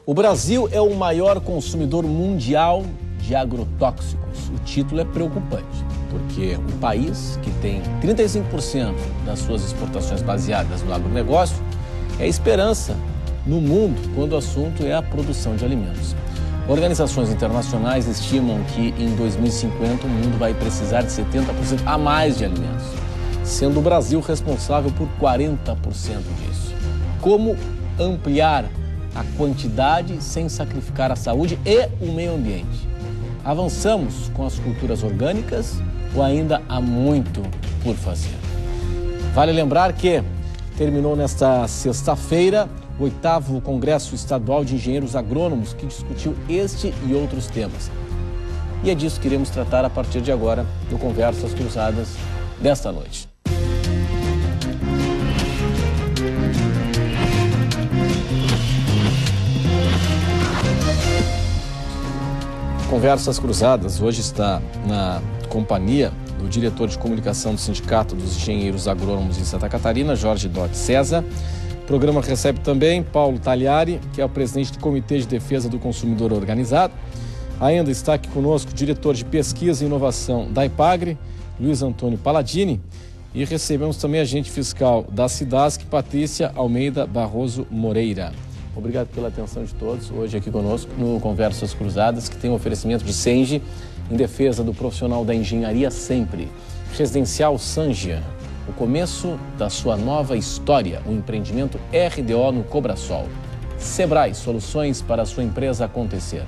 O Brasil é o maior consumidor mundial de agrotóxicos. O título é preocupante, porque um país que tem 35% das suas exportações baseadas no agronegócio é esperança no mundo quando o assunto é a produção de alimentos. Organizações internacionais estimam que em 2050 o mundo vai precisar de 70% a mais de alimentos, sendo o Brasil responsável por 40% disso. Como ampliar a quantidade sem sacrificar a saúde e o meio ambiente? Avançamos com as culturas orgânicas ou ainda há muito por fazer? Vale lembrar que terminou nesta sexta-feira o 8º Congresso Estadual de Engenheiros Agrônomos, que discutiu este e outros temas. E é disso que iremos tratar a partir de agora no Conversas Cruzadas desta noite. Conversas Cruzadas hoje está na companhia do diretor de comunicação do Sindicato dos Engenheiros Agrônomos em Santa Catarina, Jorge Dotti César. O programa recebe também Paulo Tagliari, que é o presidente do Comitê de Defesa do Consumidor Organizado. Ainda está aqui conosco o diretor de Pesquisa e Inovação da IPAGRE, Luiz Antônio Palladini. E recebemos também a agente fiscal da Cidasc, Patrícia Almeida Barroso Moreira. Obrigado pela atenção de todos hoje aqui conosco no Conversas Cruzadas, que tem um oferecimento de Senge em defesa do profissional da engenharia sempre. Residencial Sangia, o começo da sua nova história, o empreendimento RDO no Cobrasol. Sebrae, soluções para a sua empresa acontecer.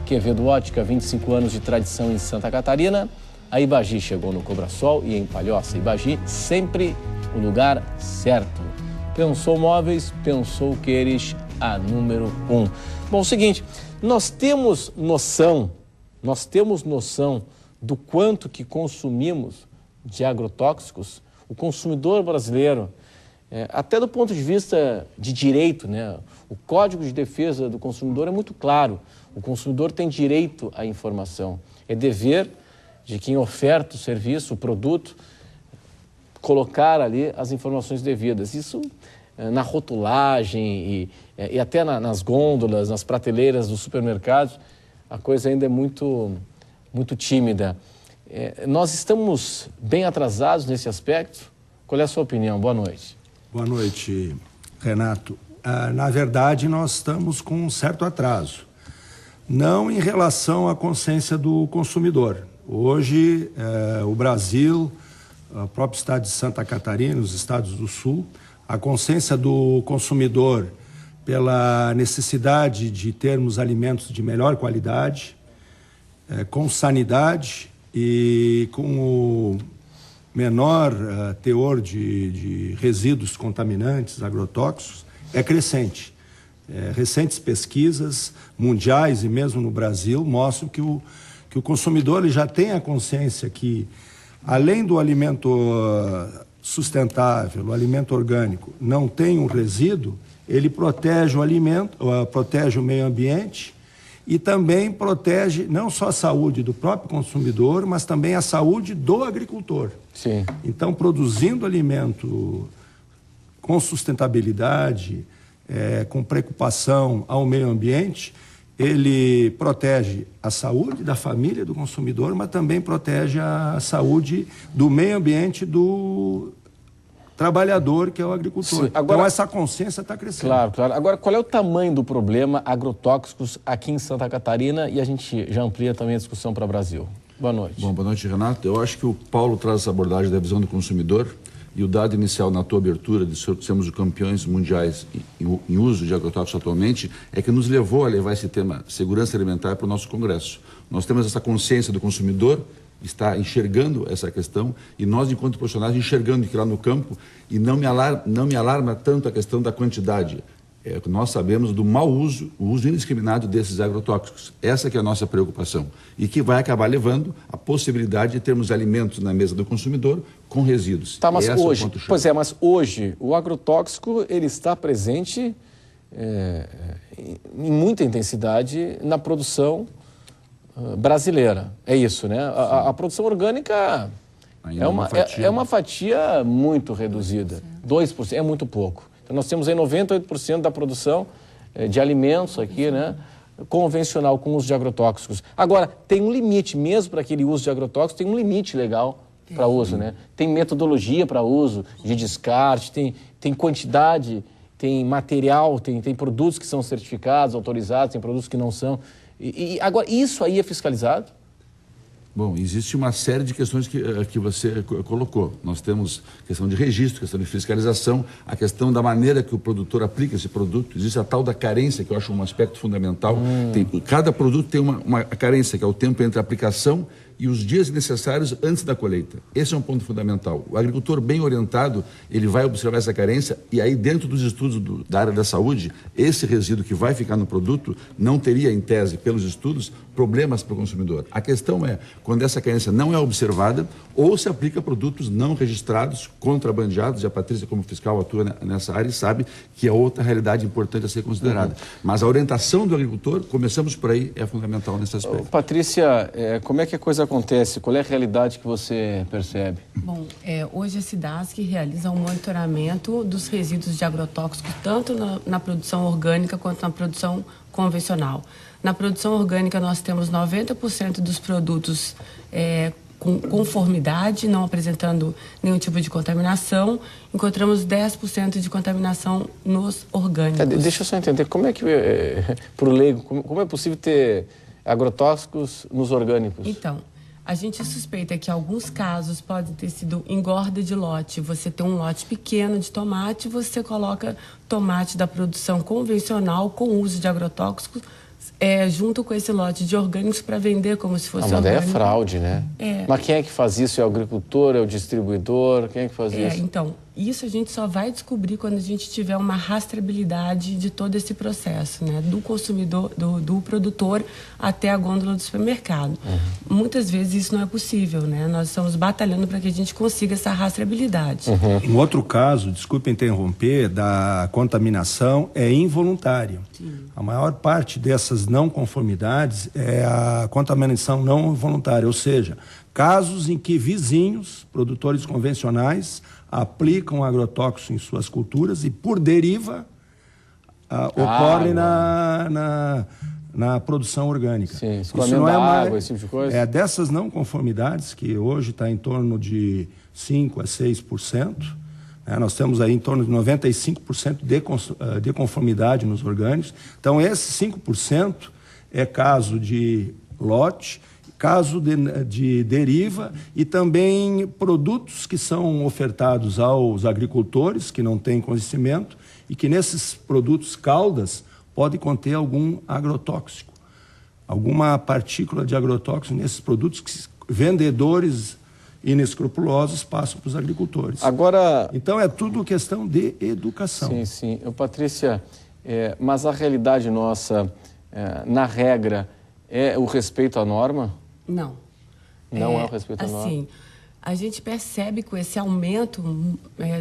Quevedo Ótica, 25 anos de tradição em Santa Catarina. A Ibagi chegou no Cobrasol e em Palhoça. Ibagi, sempre o lugar certo. Pensou móveis, pensou Queires, a número 1. Bom, é o seguinte, nós temos noção do quanto que consumimos de agrotóxicos. O consumidor brasileiro, até do ponto de vista de direito, né? O Código de Defesa do Consumidor é muito claro. O consumidor tem direito à informação. É dever de quem oferta o serviço, o produto, colocar ali as informações devidas. Isso na rotulagem e até nas gôndolas, nas prateleiras dos supermercados, a coisa ainda é muito tímida. Nós estamos bem atrasados nesse aspecto? Qual é a sua opinião? Boa noite. Boa noite, Renato. Na verdade, nós estamos com um certo atraso. Não em relação à consciência do consumidor. Hoje, o Brasil, o próprio estado de Santa Catarina, os estados do Sul, a consciência do consumidor pela necessidade de termos alimentos de melhor qualidade, com sanidade e com o menor teor de resíduos contaminantes, agrotóxicos, é crescente. Recentes pesquisas mundiais e mesmo no Brasil mostram que o consumidor ele já tem a consciência que, além do alimento sustentável, o alimento orgânico, não tem um resíduo, ele protege o alimento, protege o meio ambiente e também protege não só a saúde do próprio consumidor, mas também a saúde do agricultor. Sim. Então, produzindo alimento com sustentabilidade, com preocupação ao meio ambiente, ele protege a saúde da família do consumidor, mas também protege a saúde do meio ambiente do trabalhador, que é o agricultor. Sim, agora, então, essa consciência está crescendo. Claro. Agora, qual é o tamanho do problema agrotóxicos aqui em Santa Catarina? E a gente já amplia também a discussão para o Brasil. Boa noite. Bom, boa noite, Renato. Eu acho que o Paulo traz essa abordagem da visão do consumidor e o dado inicial na tua abertura de sermos os campeões mundiais em uso de agrotóxicos atualmente é que nos levou a levar esse tema segurança alimentar para o nosso Congresso. Nós temos essa consciência do consumidor, está enxergando essa questão e nós, enquanto profissionais, enxergando que lá no campo e não me alarma tanto a questão da quantidade. Nós sabemos do mau uso, o uso indiscriminado desses agrotóxicos. Essa que é a nossa preocupação e que vai acabar levando a possibilidade de termos alimentos na mesa do consumidor com resíduos. Tá, mas hoje, mas hoje o agrotóxico ele está presente em muita intensidade na produção brasileira. É isso, né? A produção orgânica é uma fatia muito reduzida. 2% é muito pouco. Então, nós temos aí 98% da produção de alimentos aqui, né? Convencional com uso de agrotóxicos. Agora, tem um limite, mesmo para aquele uso de agrotóxicos, tem um limite legal para uso, né? Tem metodologia para uso de descarte, tem quantidade, tem material, tem produtos que são certificados, autorizados, tem produtos que não são. Agora, isso aí é fiscalizado? Bom, existe uma série de questões que você colocou. Nós temos questão de registro, questão de fiscalização, a questão da maneira que o produtor aplica esse produto. Existe a tal da carência, que eu acho um aspecto fundamental. Cada produto tem uma carência, que é o tempo entre a aplicação e os dias necessários antes da colheita. Esse é um ponto fundamental. O agricultor bem orientado, ele vai observar essa carência e aí dentro dos estudos da área da saúde, esse resíduo que vai ficar no produto não teria, em tese, pelos estudos, problemas para o consumidor. A questão é, quando essa carência não é observada ou se aplica produtos não registrados, contrabandeados, e a Patrícia, como fiscal, atua nessa área e sabe que é outra realidade importante a ser considerada. Mas a orientação do agricultor, começamos por aí, é fundamental nesse aspecto. Patrícia, como é que a coisa acontece? Qual é a realidade que você percebe? Bom, hoje a SIDASC realiza um monitoramento dos resíduos de agrotóxicos, tanto na produção orgânica quanto na produção convencional. Na produção orgânica, nós temos 90% dos produtos com conformidade, não apresentando nenhum tipo de contaminação. Encontramos 10% de contaminação nos orgânicos. Deixa eu só entender, como é que, para o leigo, como é possível ter agrotóxicos nos orgânicos? Então, a gente suspeita que alguns casos podem ter sido engorda de lote. Você tem um lote pequeno de tomate, você coloca tomate da produção convencional com uso de agrotóxicos junto com esse lote de orgânicos para vender como se fosse orgânico. Mas orgânico. é fraude, né? Mas quem é que faz isso? É o agricultor? É o distribuidor? Quem é que faz isso? Então, isso a gente só vai descobrir quando a gente tiver uma rastreabilidade de todo esse processo, né? Do consumidor, do produtor até a gôndola do supermercado. Muitas vezes isso não é possível, né? Nós estamos batalhando para que a gente consiga essa rastreabilidade. Um outro caso, desculpe interromper, da contaminação é involuntária. Sim. A maior parte dessas não conformidades é a contaminação não voluntária, ou seja, casos em que vizinhos, produtores convencionais, aplicam agrotóxico em suas culturas e, por deriva, ocorre na produção orgânica. Sim, escoamento da água, esse tipo de coisa? Dessas não conformidades, que hoje está em torno de 5% a 6%, nós temos aí em torno de 95% de conformidade nos orgânicos. Então, esse 5% é caso de lote, caso de deriva e também produtos que são ofertados aos agricultores que não têm conhecimento e que nesses produtos caldas pode conter algum agrotóxico, alguma partícula de agrotóxico nesses produtos que vendedores inescrupulosos passam para os agricultores. Agora, então é tudo questão de educação. Sim, sim. Patrícia, mas a realidade nossa, na regra, é o respeito à norma? Não. Não é o respeito à norma? Assim, a gente percebe com esse aumento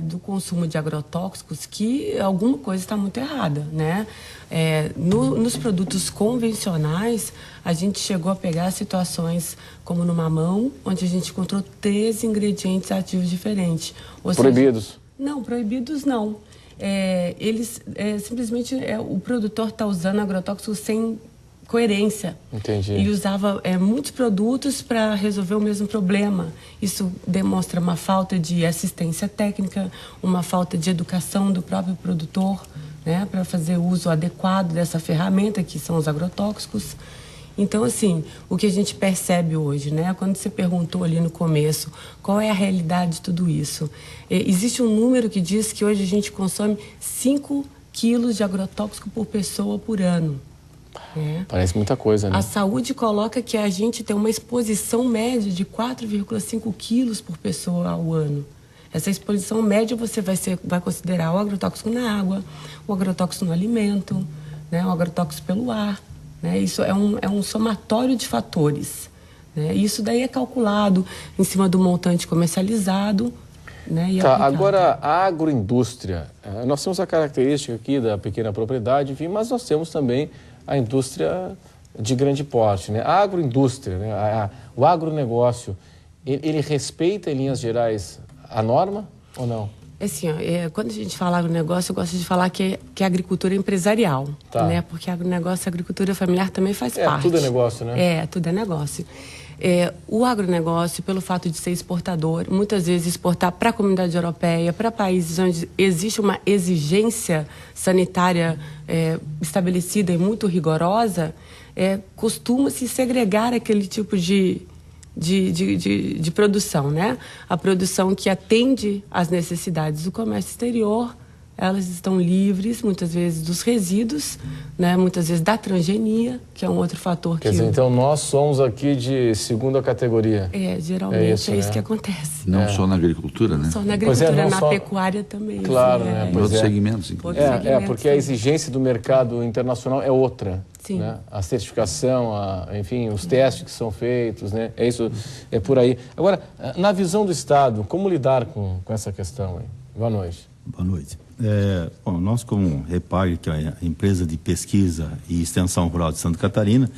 do consumo de agrotóxicos que alguma coisa está muito errada, né? Nos produtos convencionais, a gente chegou a pegar situações como no mamão, onde a gente encontrou 3 ingredientes ativos diferentes. Proibidos? Não, proibidos não. Eles simplesmente o produtor está usando agrotóxicos sem coerência. Entendi. Ele usava muitos produtos para resolver o mesmo problema. Isso demonstra uma falta de assistência técnica, uma falta de educação do próprio produtor, né, para fazer uso adequado dessa ferramenta que são os agrotóxicos. Então, assim, o que a gente percebe hoje, né, quando você perguntou ali no começo, qual é a realidade de tudo isso? Existe um número que diz que hoje a gente consome 5 quilos de agrotóxico por pessoa por ano. Parece muita coisa, né? A saúde coloca que a gente tem uma exposição média de 4,5 quilos por pessoa ao ano. Essa exposição média você vai considerar o agrotóxico na água, o agrotóxico no alimento, né, o agrotóxico pelo ar. Né? Isso é um somatório de fatores. Né? Isso daí é calculado em cima do montante comercializado. Né, agora a agroindústria. Nós temos a característica aqui da pequena propriedade, enfim, mas nós temos também a indústria de grande porte, né? A agroindústria, né? O agronegócio, ele respeita, em linhas gerais, a norma ou não? Assim, quando a gente fala agronegócio, eu gosto de falar que a agricultura é empresarial, né? Porque agronegócio e agricultura familiar também faz parte. Tudo é negócio, né? Tudo é negócio. O agronegócio, pelo fato de ser exportador, muitas vezes exportar para a comunidade europeia, para países onde existe uma exigência sanitária estabelecida e muito rigorosa, costuma-se segregar aquele tipo de produção, né? A produção que atende às necessidades do comércio exterior, elas estão livres, muitas vezes, dos resíduos, né? Muitas vezes da transgenia, que é um outro fator. Quer dizer, então nós somos aqui de segunda categoria. Geralmente é isso que acontece. Não só na agricultura, né? Só na agricultura, na pecuária também. Claro, né? Em outros segmentos, inclusive. Porque a exigência do mercado internacional é outra. Sim. Né? A certificação, enfim, os testes que são feitos, né? É isso, é por aí. Agora, na visão do Estado, como lidar com essa questão aí? Boa noite. Boa noite. Bom, nós, como Repag, que é a empresa de pesquisa e extensão rural de Santa Catarina,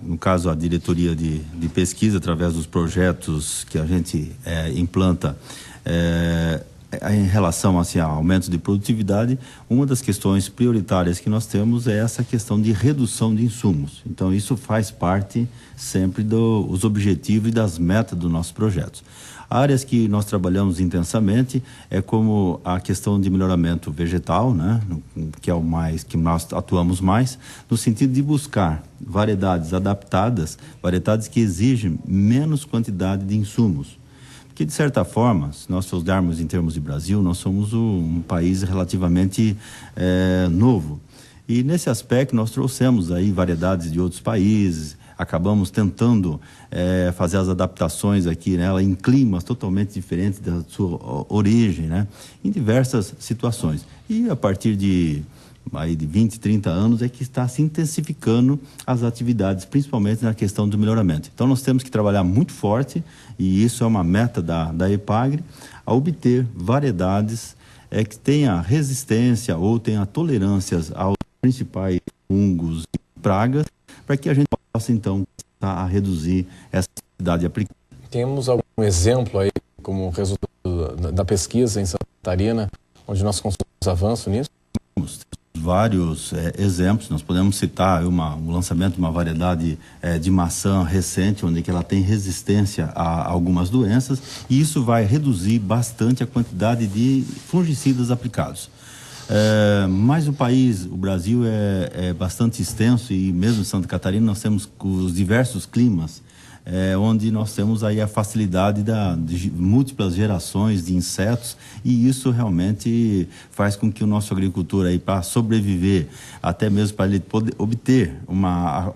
no caso a diretoria de pesquisa, através dos projetos que a gente implanta em relação assim, a aumentos de produtividade, uma das questões prioritárias que nós temos é essa questão de redução de insumos. Então, isso faz parte sempre dos objetivos e das metas dos nossos projetos. Áreas que nós trabalhamos intensamente como a questão de melhoramento vegetal, né, que é o mais que nós atuamos mais, no sentido de buscar variedades adaptadas, variedades que exigem menos quantidade de insumos. Porque, de certa forma, se nós olharmos em termos de Brasil, nós somos um país relativamente novo. E, nesse aspecto, nós trouxemos aí variedades de outros países, acabamos tentando fazer as adaptações aqui nela em climas totalmente diferentes da sua origem, né? Em diversas situações. E, a partir de 20, 30 anos é que está se intensificando as atividades, principalmente na questão do melhoramento. Então, nós temos que trabalhar muito forte, e isso é uma meta da Epagre, a obter variedades que tenha resistência ou tenha tolerâncias aos principais fungos e pragas, para que a gente possa, então, a reduzir essa atividade aplicada. Temos algum exemplo aí, como resultado da pesquisa em Santa Catarina, onde nós conseguimos avanço nisso? Temos vários exemplos. Nós podemos citar o lançamento de uma variedade de maçã recente, onde que ela tem resistência a algumas doenças, e isso vai reduzir bastante a quantidade de fungicidas aplicados. Mas o Brasil é bastante extenso, e mesmo em Santa Catarina nós temos os diversos climas, onde nós temos aí a facilidade de múltiplas gerações de insetos, e isso realmente faz com que o nosso agricultor aí, para sobreviver, até mesmo para ele poder obter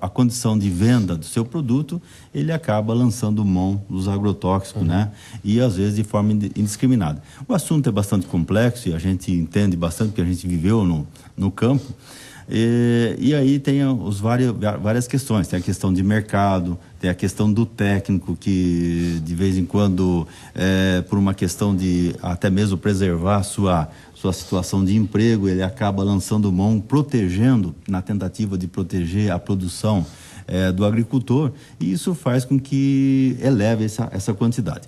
a condição de venda do seu produto, ele acaba lançando mão dos agrotóxicos, né? E às vezes de forma indiscriminada. O assunto é bastante complexo, e a gente entende bastante, porque a gente viveu no campo. E aí tem várias questões. Tem a questão de mercado, tem a questão do técnico, que de vez em quando, por uma questão de até mesmo preservar sua situação de emprego, ele acaba lançando mão, protegendo, na tentativa de proteger a produção do agricultor, e isso faz com que eleve essa quantidade.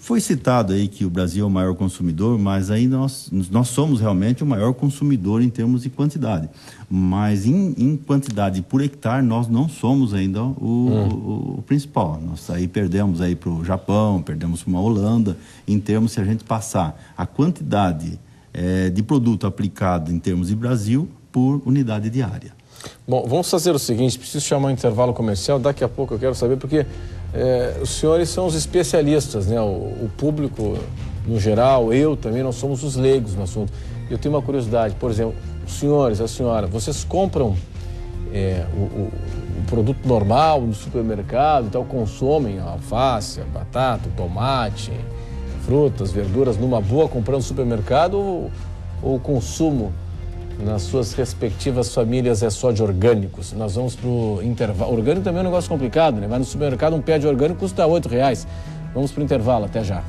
Foi citado aí que o Brasil é o maior consumidor, mas aí nós somos realmente o maior consumidor em termos de quantidade. Mas em quantidade por hectare, nós não somos ainda o principal. Nós aí perdemos aí para o Japão, perdemos para uma Holanda, em termos, se a gente passar a quantidade de produto aplicado em termos de Brasil por unidade diária. Bom, vamos fazer o seguinte, preciso chamar um intervalo comercial, daqui a pouco eu quero saber, porque os senhores são os especialistas, né? O público, no geral, eu também, nós somos os leigos no assunto. Eu tenho uma curiosidade, por exemplo, os senhores, a senhora, vocês compram o produto normal no supermercado, então consomem a alface, a batata, o tomate, frutas, verduras numa boa comprando no supermercado, ou o consumo nas suas respectivas famílias é só de orgânicos? Nós vamos para o intervalo. Orgânico também é um negócio complicado, né? Vai no supermercado, um pé de orgânico custa R$8. Vamos para o intervalo, até já.